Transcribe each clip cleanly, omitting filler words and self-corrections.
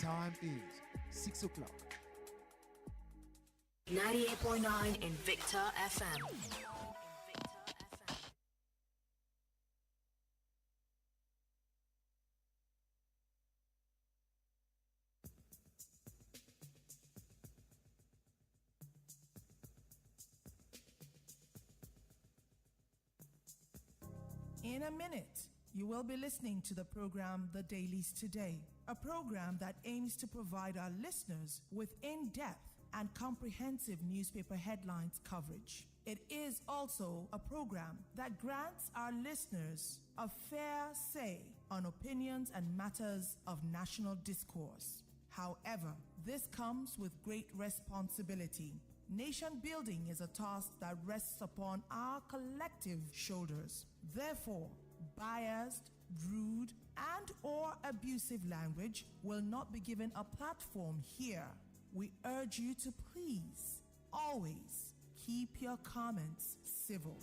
time is 6 o'clock. 98.9 Invicta FM. In a minute, you will be listening to the program The Dailies Today, a program that aims to provide our listeners with in-depth and comprehensive newspaper headlines coverage. It is also a program that grants our listeners a fair say on opinions and matters of national discourse. However, this comes with great responsibility. Nation building is a task that rests upon our collective shoulders. Therefore, biased, rude, and/or abusive language will not be given a platform here. We urge you to please always keep your comments civil.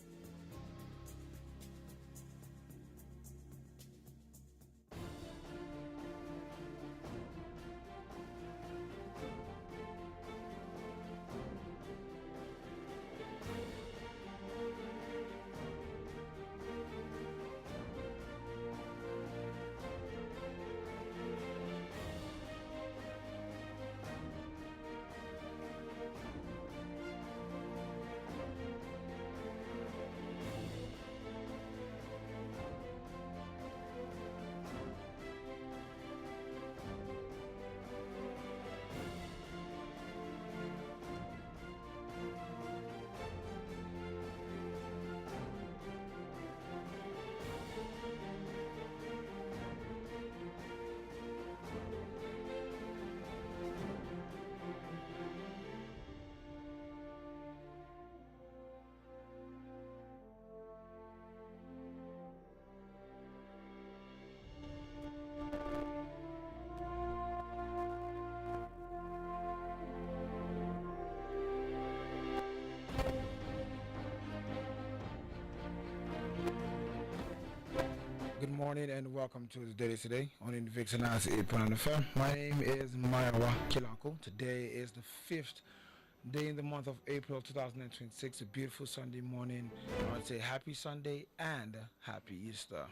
Good morning and welcome to the Dailies Today on Invicta 98.9 FM. My name is Mayawa Kilanko. Today is the 5th day in the month of April 2026. A beautiful Sunday morning. I want to say happy Sunday and happy Easter.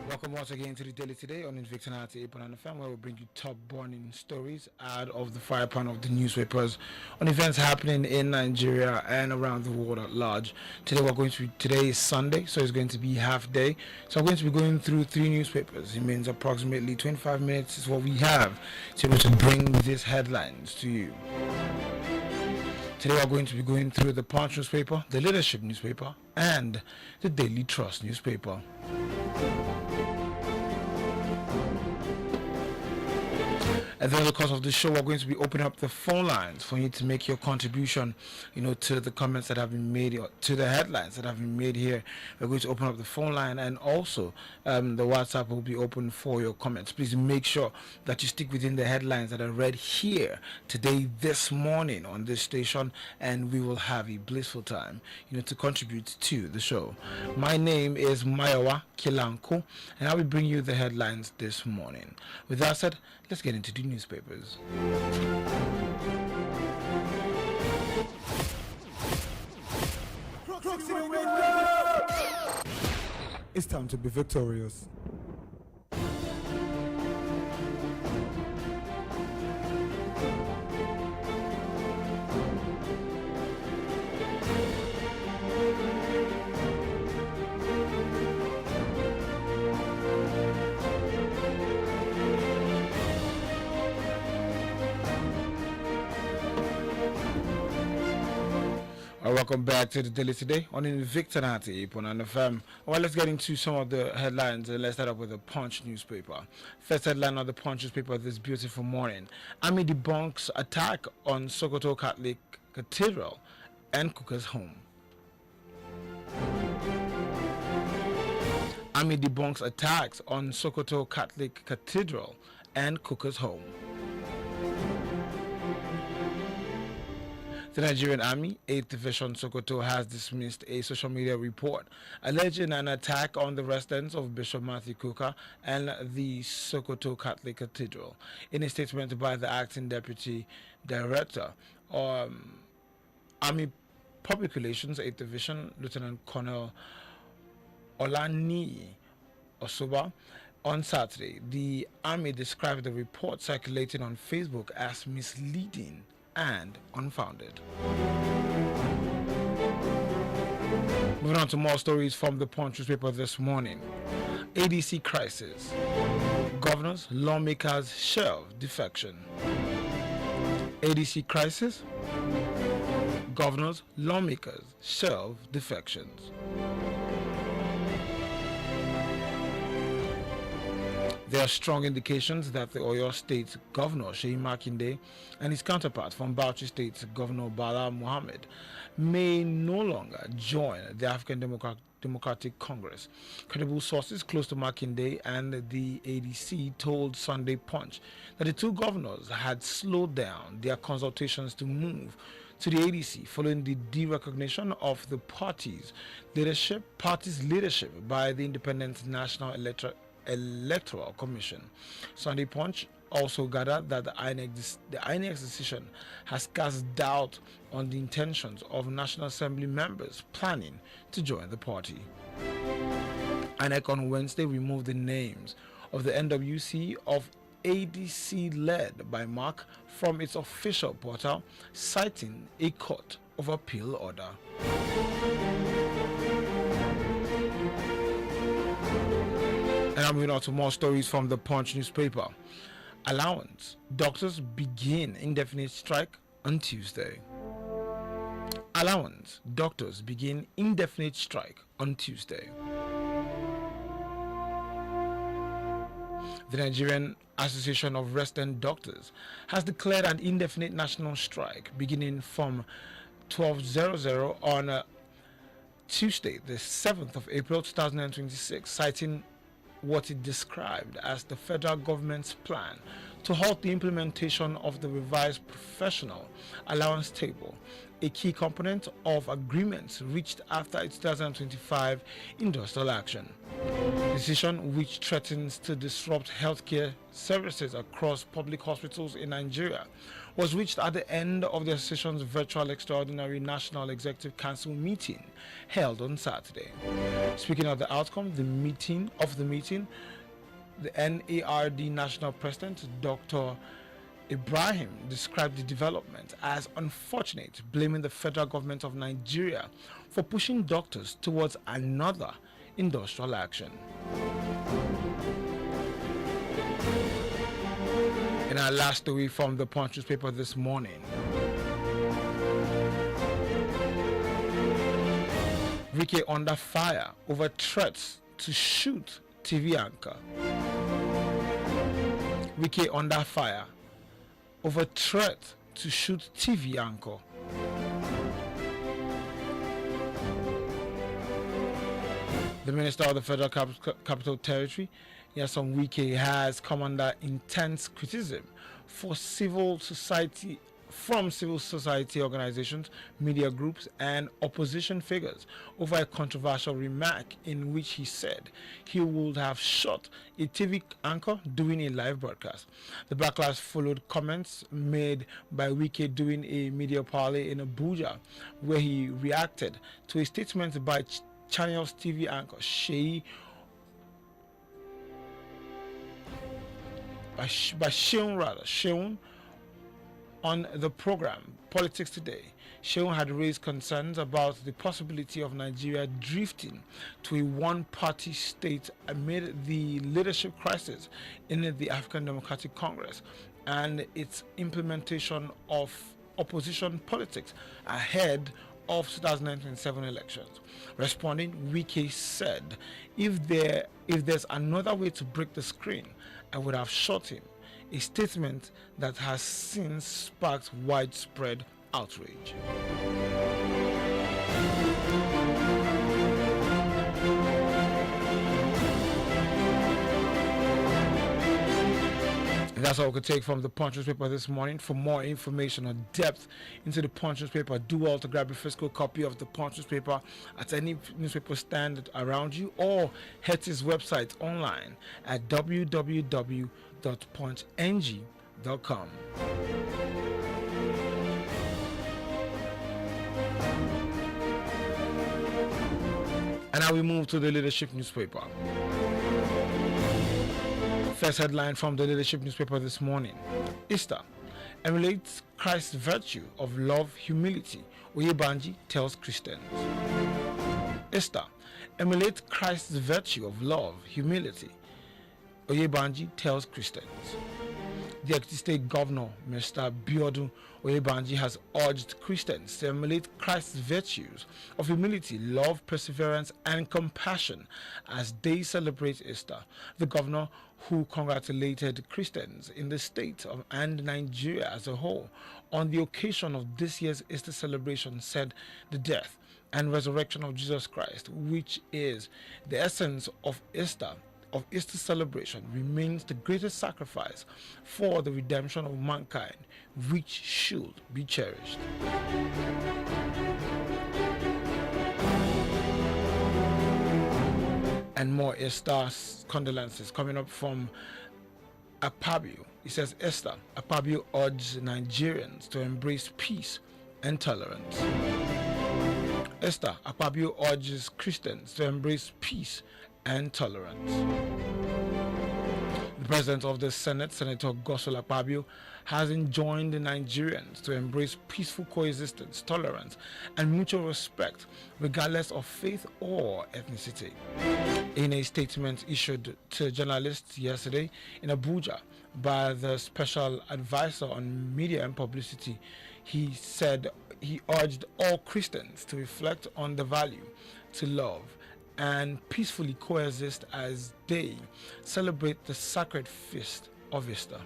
Welcome once again to the Daily Today on Invicta 98.9 FM, where we bring you top burning stories out of the fire pan of the newspapers on events happening in Nigeria and around the world at large. Today is Sunday, so it's going to be half day. So I'm going to be going through 3 newspapers. It means approximately 25 minutes is what we have to be able to bring these headlines to you. Today we're going to be going through the Punch newspaper, the Leadership newspaper, and the Daily Trust newspaper. And then, because of the show, we're going to be opening up the phone lines for you to make your contribution, to the comments that have been made, to the headlines that have been made here. We're going to open up the phone line, and also the WhatsApp will be open for your comments. Please make sure that you stick within the headlines that are read here today, this morning on this station, and we will have a blissful time, to contribute to the show. My name is Mayawa Kilanko, and I will bring you the headlines this morning. With that said, let's get into the newspapers. It's time to be victorious. Welcome back to the Daily Today on Invicta 98.9 FM. Well, let's get into some of the headlines, and let's start up with the Punch newspaper. First headline of the Punch newspaper this beautiful morning: Army debunks attack on Sokoto Catholic Cathedral and Cooker's home. Army debunks attacks on Sokoto Catholic Cathedral and Cooker's home. The Nigerian Army, 8th Division Sokoto, has dismissed a social media report alleging an attack on the residence of Bishop Matthew Kuka and the Sokoto Catholic Cathedral. In a statement by the acting deputy director, Army Public Relations, 8th Division, Lieutenant Colonel Olani Osoba, on Saturday, the Army described the report circulating on Facebook as misleading and unfounded. Moving on to more stories from the Punch newspaper this morning. ADC crisis. Governors, lawmakers shelve defection. ADC crisis. Governors, lawmakers shelve defections. There are strong indications that the Oyo State Governor Sheyi Makinde and his counterpart from Bauchi State Governor Bala Mohammed may no longer join the African Democratic Congress. Credible sources close to Makinde and the ADC told Sunday Punch that the two governors had slowed down their consultations to move to the ADC following the derecognition of the party's leadership by the Independent National Electoral Commission. Sunday Punch also gathered that the INEC's decision has cast doubt on the intentions of National Assembly members planning to join the party. INEC on Wednesday removed the names of the NWC of ADC led by Mark from its official portal, citing a court of appeal order. And I'm moving on to more stories from the Punch newspaper. Allowance. Doctors begin indefinite strike on Tuesday. Allowance. Doctors begin indefinite strike on Tuesday. The Nigerian Association of Resident Doctors has declared an indefinite national strike beginning from 12:00 on Tuesday, the 7th of April 2026, citing what it described as the federal government's plan to halt the implementation of the revised professional allowance table, a key component of agreements reached after its 2025 industrial action. Decision which threatens to disrupt healthcare services across public hospitals in Nigeria was reached at the end of the association's virtual extraordinary National Executive Council meeting held on Saturday. Speaking of the outcome, the meeting, the NARD National President, Dr. Ibrahim, described the development as unfortunate, blaming the federal government of Nigeria for pushing doctors towards another industrial action. In our last story from the Punch newspaper this morning, Wike under fire over threats to shoot TV anchor. Wike under fire over threat to shoot TV anchor. The Minister of the Federal Capital Territory, Nyesom Wike, has come under intense criticism from civil society organizations, media groups, and opposition figures over a controversial remark in which he said he would have shot a TV anchor during a live broadcast. The backlash followed comments made by Wike during a media parley in Abuja, where he reacted to a statement by Channel's TV anchor Sheun on the program Politics Today. Sheun had raised concerns about the possibility of Nigeria drifting to a one-party state amid the leadership crisis in the African Democratic Congress and its implementation of opposition politics ahead of 2027 elections. Responding, Wike said, if there's another way to break the screen, I would have shot him. A statement that has since sparked widespread outrage. that's all we could take from the Punch newspaper this morning. For more information or depth into the Punch newspaper, do well to grab a physical copy of the Punch newspaper at any newspaper stand around you, or head to his website online at www.punchng.com. And now we move to the Leadership newspaper. First headline from the Leadership newspaper this morning: Easter emulates Christ's virtue of love, humility, Oyebanji tells Christians. Easter emulates Christ's virtue of love, humility, Oyebanji tells Christians. The Ekiti State Governor, Mr. Biodun Oyebanji, has urged Christians to emulate Christ's virtues of humility, love, perseverance, and compassion as they celebrate Easter. The governor, who congratulated Christians in the state and Nigeria as a whole on the occasion of this year's Easter celebration, said the death and resurrection of Jesus Christ, which is the essence of Easter celebration, remains the greatest sacrifice for the redemption of mankind, which should be cherished. And more Easter condolences coming up from Akpabio. He says, Esther, Akpabio urges Nigerians to embrace peace and tolerance. Esther, Akpabio urges Christians to embrace peace and tolerance. The President of the Senate, Senator Gosol Akpabio, has enjoined the Nigerians to embrace peaceful coexistence, tolerance, and mutual respect, regardless of faith or ethnicity. In a statement issued to journalists yesterday in Abuja by the Special Advisor on Media and Publicity, he said he urged all Christians to reflect on the value to love and peacefully coexist as they celebrate the sacred feast of Easter.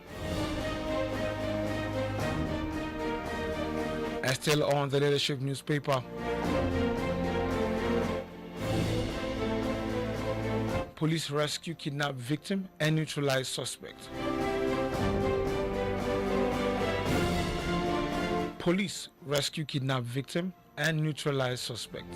And still on the Leadership newspaper, police rescue kidnapped victim and neutralize suspect. Police rescue kidnapped victim and neutralize suspect.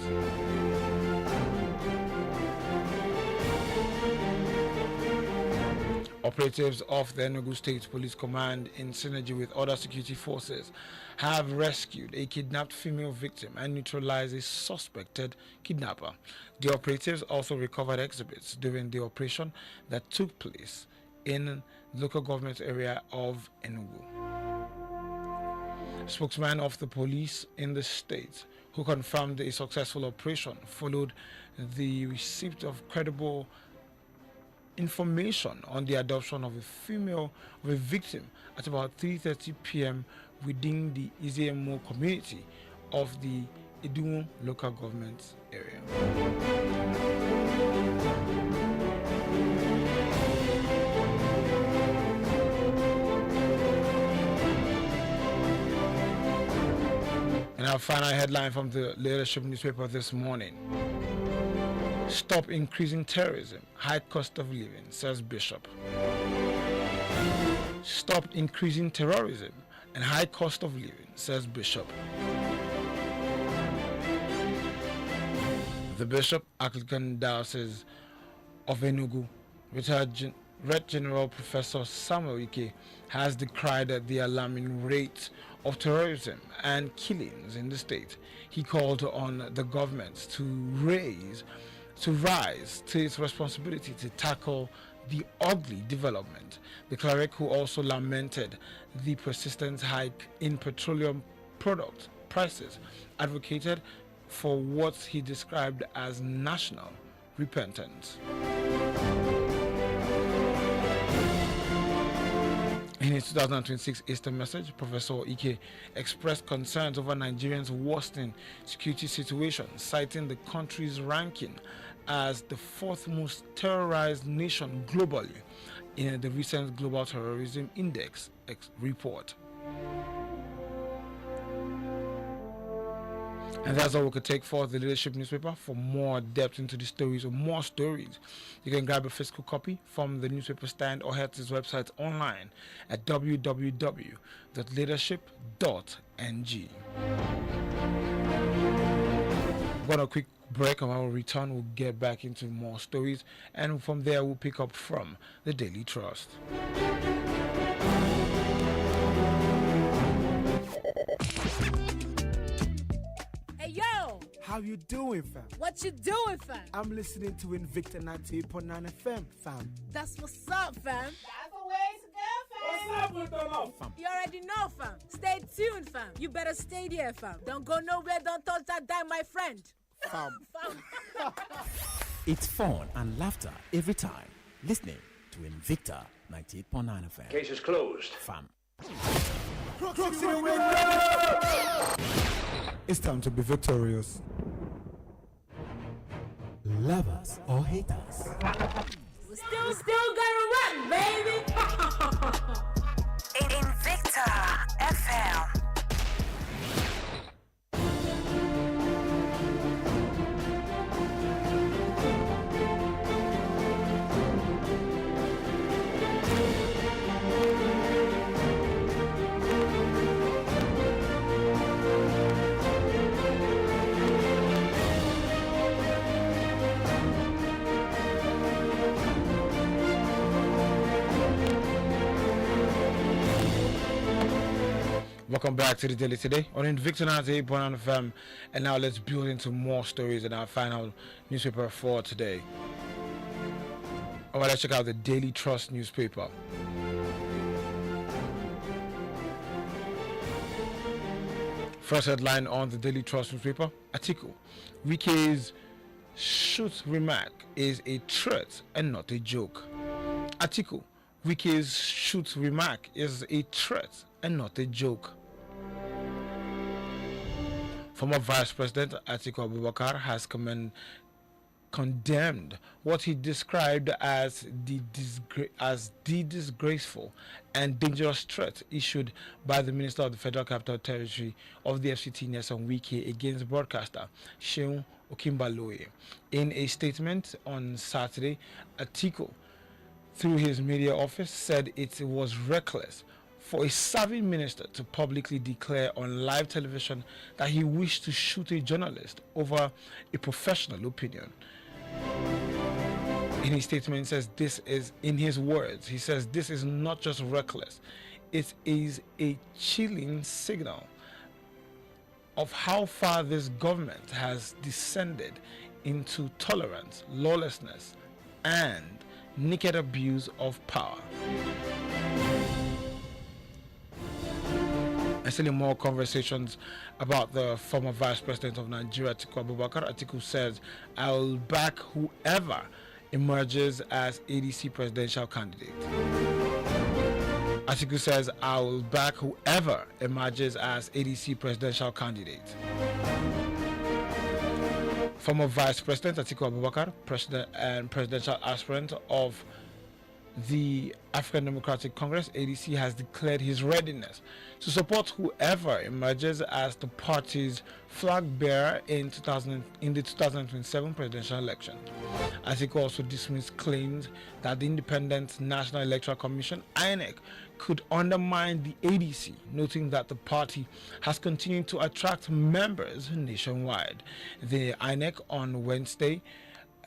Operatives of the Enugu State Police Command, in synergy with other security forces, have rescued a kidnapped female victim and neutralized a suspected kidnapper. The operatives also recovered exhibits during the operation that took place in the local government area of Enugu. Spokesman of the police in the state, who confirmed a successful operation, followed the receipt of credible information on the adoption of a victim at about 3:30 p.m. within the Iziemo community of the Idun local government area. And our final headline from the Leadership newspaper this morning: Stop increasing terrorism, high cost of living, says Bishop. Stop increasing terrorism and high cost of living, says Bishop. The Bishop, Anglican Diocese of Enugu, retired General Professor Samuel Ike, has decried the alarming rate of terrorism and killings in the state. He called on the government to rise to its responsibility to tackle the ugly development. The cleric, who also lamented the persistent hike in petroleum product prices, advocated for what he described as national repentance. In his 2026 Easter message, Professor Ike expressed concerns over Nigerians' worsening security situation, citing the country's ranking as the fourth most terrorized nation globally in the recent Global Terrorism Index report. And that's all we could take for the leadership newspaper. For more depth into the stories or more stories, you can grab a physical copy from the newspaper stand or head to his website online at www.leadership.ng. We're on a quick break, and when we return, we'll get back into more stories, and from there, we'll pick up from the Daily Trust. Hey yo! How you doing, fam? What you doing, fam? I'm listening to Invicta 98.9 FM, fam. That's what's up, fam. That's the way to go, fam. What's up, fam? You already know, fam. Stay tuned, fam. You better stay there, fam. Don't go nowhere, don't touch that dime, my friend. Fam. Fam. It's fun and laughter every time. Listening to Invicta 98.9 FM. Case is closed. Fam. It's time to be victorious. Lovers or haters. We're still gonna run, baby. Invicta FM. Welcome back to the Daily today on Invicta 98.9 FM, and now let's build into more stories in our final newspaper for today. Alright, let's check out the Daily Trust newspaper. First headline on the Daily Trust newspaper: article, Wike's shoot remark is a threat and not a joke. Article, Wike's shoot remark is a threat and not a joke. Former Vice President Atiku Abubakar has condemned what he described as the disgraceful and dangerous threat issued by the Minister of the Federal Capital Territory of the FCT, Nyesom Wike, against broadcaster Seun Okinbaloye. In a statement on Saturday, Atiku, through his media office, said it was reckless for a serving minister to publicly declare on live television that he wished to shoot a journalist over a professional opinion. In his statement, he says this is, in his words, he says this is not just reckless, it is a chilling signal of how far this government has descended into tolerance, lawlessness, and naked abuse of power. And still in more conversations about the former Vice President of Nigeria, Atiku Abubakar, Atiku says, I'll back whoever emerges as ADC presidential candidate. Atiku says, I will back whoever emerges as ADC presidential candidate. Former Vice President Atiku Abubakar, president and presidential aspirant of the African Democratic Congress, ADC, has declared his readiness to support whoever emerges as the party's flag bearer in the 2027 presidential election. Atiku also dismissed claims that the Independent National Electoral Commission, INEC, could undermine the ADC, noting that the party has continued to attract members nationwide. The INEC on Wednesday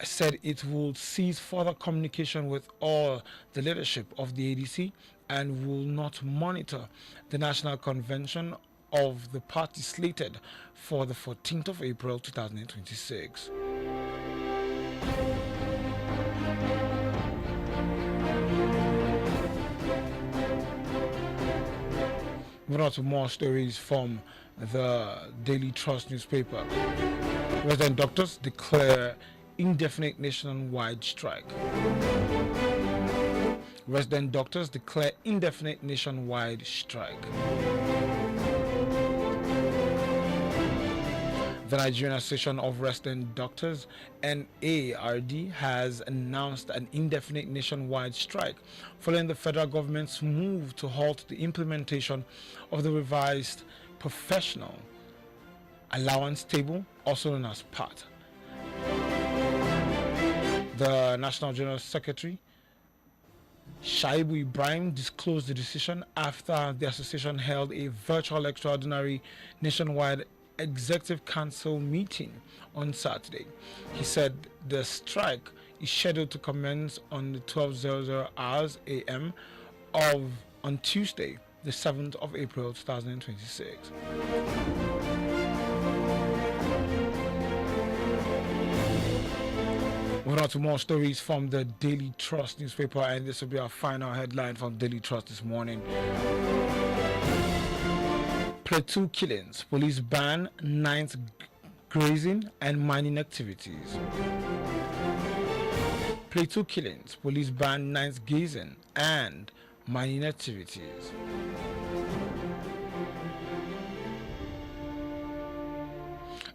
said it will cease further communication with all the leadership of the ADC and will not monitor the national convention of the party slated for the 14th of April 2026. Moving on to more stories from the Daily Trust newspaper. Resident doctors declare indefinite nationwide strike. Resident doctors declare indefinite nationwide strike. The Nigerian Association of Resident Doctors, NARD, has announced an indefinite nationwide strike following the federal government's move to halt the implementation of the revised professional allowance table, also known as PAT. The National General Secretary, Shaibu Ibrahim, disclosed the decision after the association held a virtual extraordinary nationwide executive council meeting on Saturday. He said the strike is scheduled to commence on the 12:00 hours a.m. on Tuesday, the 7th of April 2026. Moving on to more stories from the Daily Trust newspaper, and this will be our final headline from Daily Trust this morning. Plateau killings, police ban night grazing and mining activities. Plateau killings, police ban night grazing and mining activities.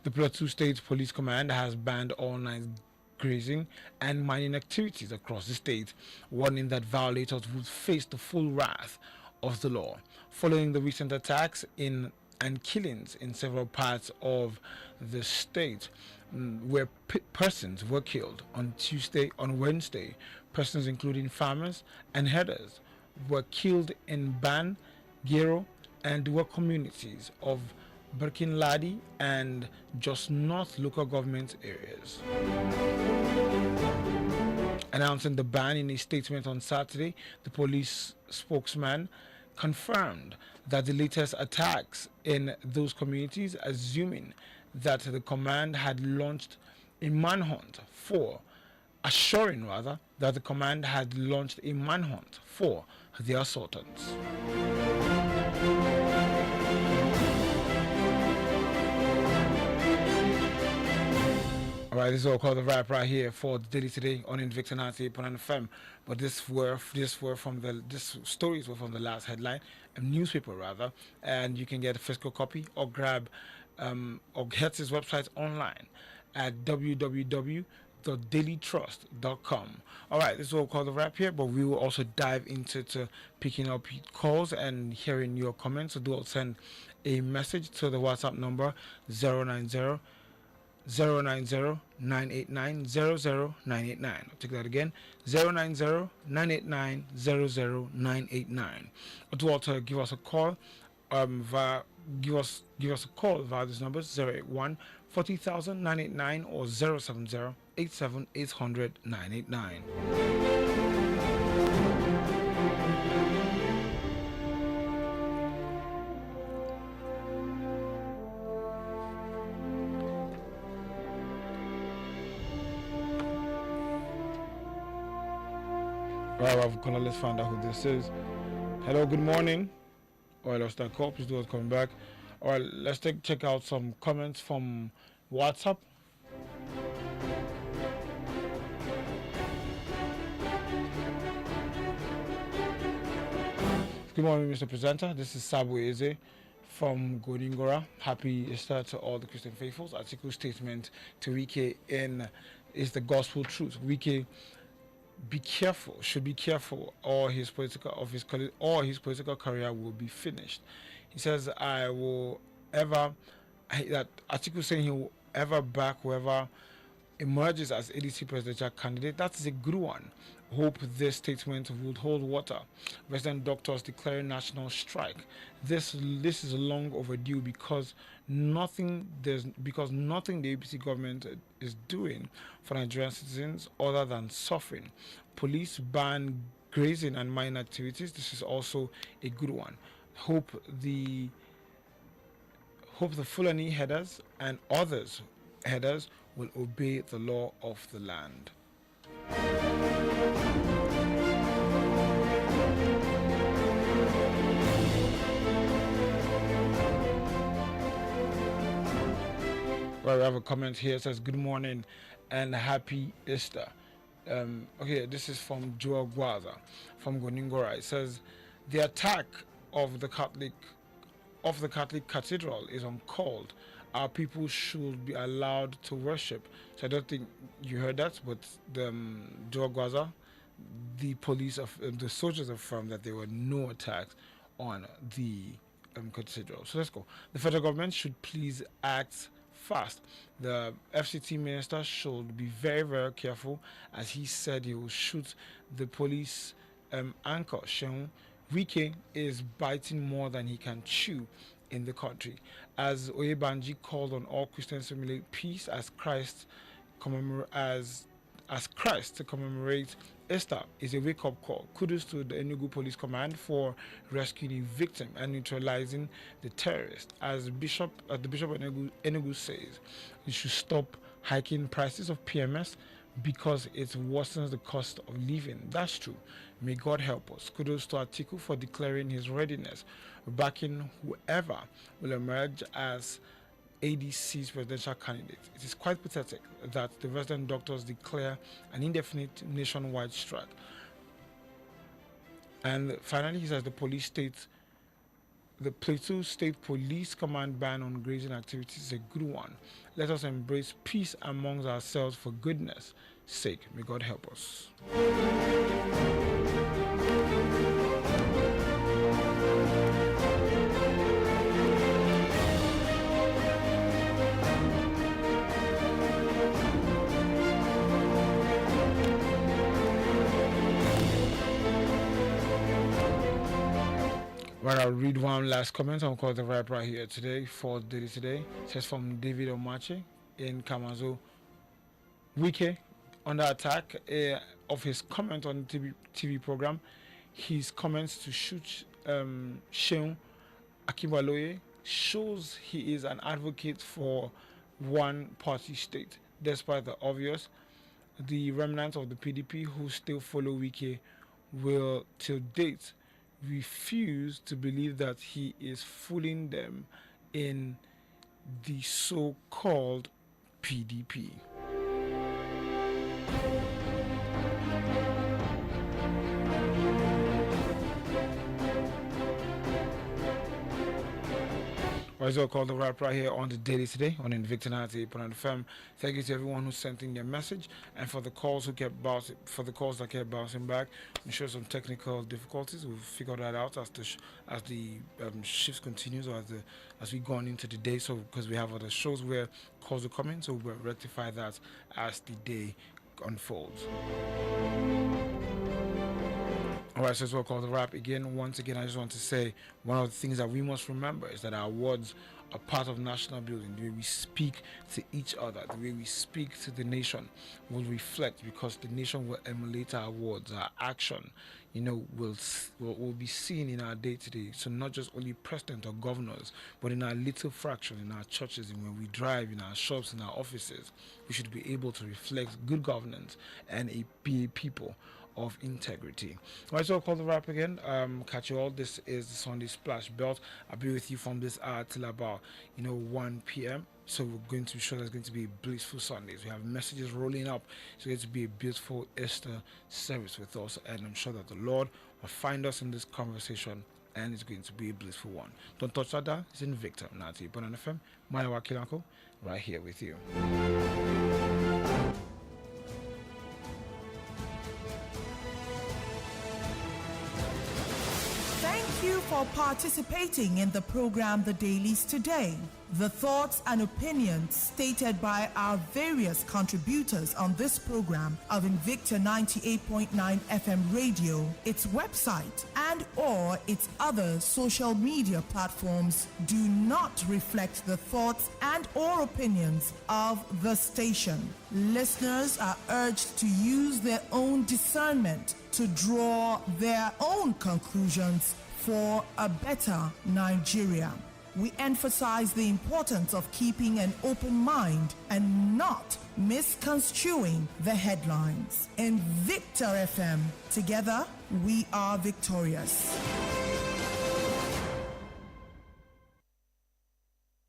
The Plateau State Police Command has banned all night grazing and mining activities across the state, warning that violators would face the full wrath of the law. Following the recent attacks and killings in several parts of the state, where persons were killed on Wednesday, persons including farmers and herders were killed in Ban, Gero, and Dua communities of Birkinladi and Jos North local government areas. Announcing the ban in a statement on Saturday, the police spokesman confirmed that the latest attacks in those communities, assuming that the command had launched a manhunt for the assaultants. Alright, this is all called the wrap right here for the Daily Today on Invicta 98.9 FM. But these stories were from the last headline, a newspaper rather, and you can get a physical copy or grab or get his website online at www.dailytrust.com. Alright, this is all called the wrap here, but we will also dive into picking up calls and hearing your comments. So do send a message to the WhatsApp number 090 989 00989. I'll take that again, 090 989 00989. Or to also give us a call give us a call via this number 081 40,000 989 or 070 87 800 989. Right, let's find out who this is. Hello, good morning. All right, let's start call. Please do not come back. All right, let's check out some comments from WhatsApp. Good morning, Mr. Presenter. This is Sabu Eze from Godingora. Happy Easter to all the Christian faithfuls. Article statement to Wike is the gospel truth. Wike should be careful, or his political career will be finished. He says, that article saying he will ever back whoever emerges as ADC presidential candidate. That is a good one. Hope this statement would hold water. Resident doctors declaring national strike. This is long overdue because nothing the APC government is doing for Nigerian citizens other than suffering. Police ban grazing and mining activities. This is also a good one. Hope the Fulani headers and others headers will obey the law of the land. Well, we have a comment here. It says, good morning and happy Easter. Okay, this is from Joel Gwaza from Goningora. It says, the attack of the Catholic Cathedral is uncalled. Our people should be allowed to worship. So I don't think you heard that, but the Joel Gwaza, the police of the soldiers affirmed that there were no attacks on the cathedral. So let's go. The federal government should please act fast. The FCT minister should be very, very careful, as he said he will shoot the police anchor. Seun Wike is biting more than he can chew in the country. As Oyebanji called on all Christians to emulate peace as Christ to commemorate Easter is a wake-up call. Kudos to the Enugu Police Command for rescuing a victim and neutralizing the terrorist. As the Bishop of Enugu says, you should stop hiking prices of PMS because it worsens the cost of living. That's true. May God help us. Kudos to Atiku for declaring his readiness, backing whoever will emerge as ADC's presidential candidate. It is quite pathetic that the resident doctors declare an indefinite nationwide strike. And finally, he says the Plateau State Police Command ban on grazing activities is a good one. Let us embrace peace amongst ourselves for goodness sake. May God help us. Right, I'll read one last comment on call the rap right here today for Daily Today. It says from David Omache in Kamazo. Wike under attack of his comment on the TV program. His comments to shoot Seun Akibaloye shows he is an advocate for one-party state. Despite the obvious, the remnants of the PDP who still follow Wike will, till date, refuse to believe that he is fooling them in the so-called PDP. Well, called the rap right here on the Daily today on Invicta 98.9 FM. Thank you to everyone who sent in their message, and for the calls that kept bouncing back. I'm sure some technical difficulties. We'll figure that out as the shift continues, or as we go on into the day. So because we have other shows where calls are coming, so we'll rectify that as the day unfolds. Alright, so we'll call the rap again. Once again, I just want to say one of the things that we must remember is that our words are part of national building. The way we speak to each other, the way we speak to the nation will reflect, because the nation will emulate our words, our action, will be seen in our day-to-day. So not just only president or governors, but in our little fraction, in our churches, and when we drive, in our shops, in our offices, we should be able to reflect good governance and be a people of integrity. Alright, so I'll call the wrap again. Catch you all. This is the Sunday Splash Belt. I'll be with you from this hour till about 1 p.m. So we're going to be sure there's going to be blissful Sundays. We have messages rolling up. It's going to be a beautiful Easter service with us, and I'm sure that the Lord will find us in this conversation, and it's going to be a blissful one. Don't touch that dial. It's Invicta 98.9 FM. Maya Kilanko, right here with you. Thank you for participating in the program The Dailies today. The thoughts and opinions stated by our various contributors on this program of Invicta 98.9 FM radio, its website, and or its other social media platforms do not reflect the thoughts and or opinions of the station. Listeners are urged to use their own discernment to draw their own conclusions for a better Nigeria. We emphasize the importance of keeping an open mind and not misconstruing the headlines. Invicta FM, together we are victorious.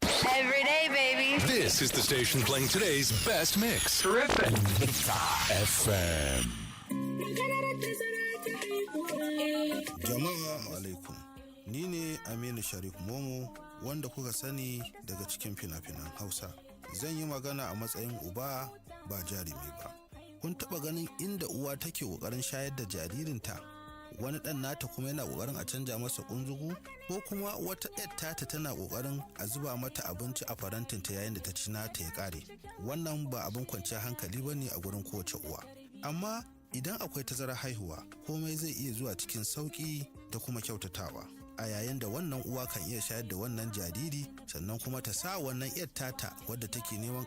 Every day, baby. This is the station playing today's best mix. Terrific. Invicta FM. Jama'a alaikum. Ni ne Aminu Sharif Momo, wanda kuka sani daga cikin fina-finan Hausa. Zan yi magana a matsayin uba, ba jarumi ba. Kun taba ganin inda uwa take kokarin shayar da jaririnta? wani ɗan nata kuma yana ƙoƙarin a canja masa ƙunzugu, ko kuma wata ƴar tata tana ƙoƙarin a zuba mata abinci a farantinta yayin da ta ci nata ya ƙare. Wannan ba abin kwanciyar hankali ba ne a gurin kowace uwa. Amma idan akwai tazarar haihuwa, komai zai iya zuwa cikin sauƙi da kuma kyautatawa. A yayin da wannan uwa kan iya shayar da wannan jariri, sannan kuma ta sa wannan 'yar tata wadda take neman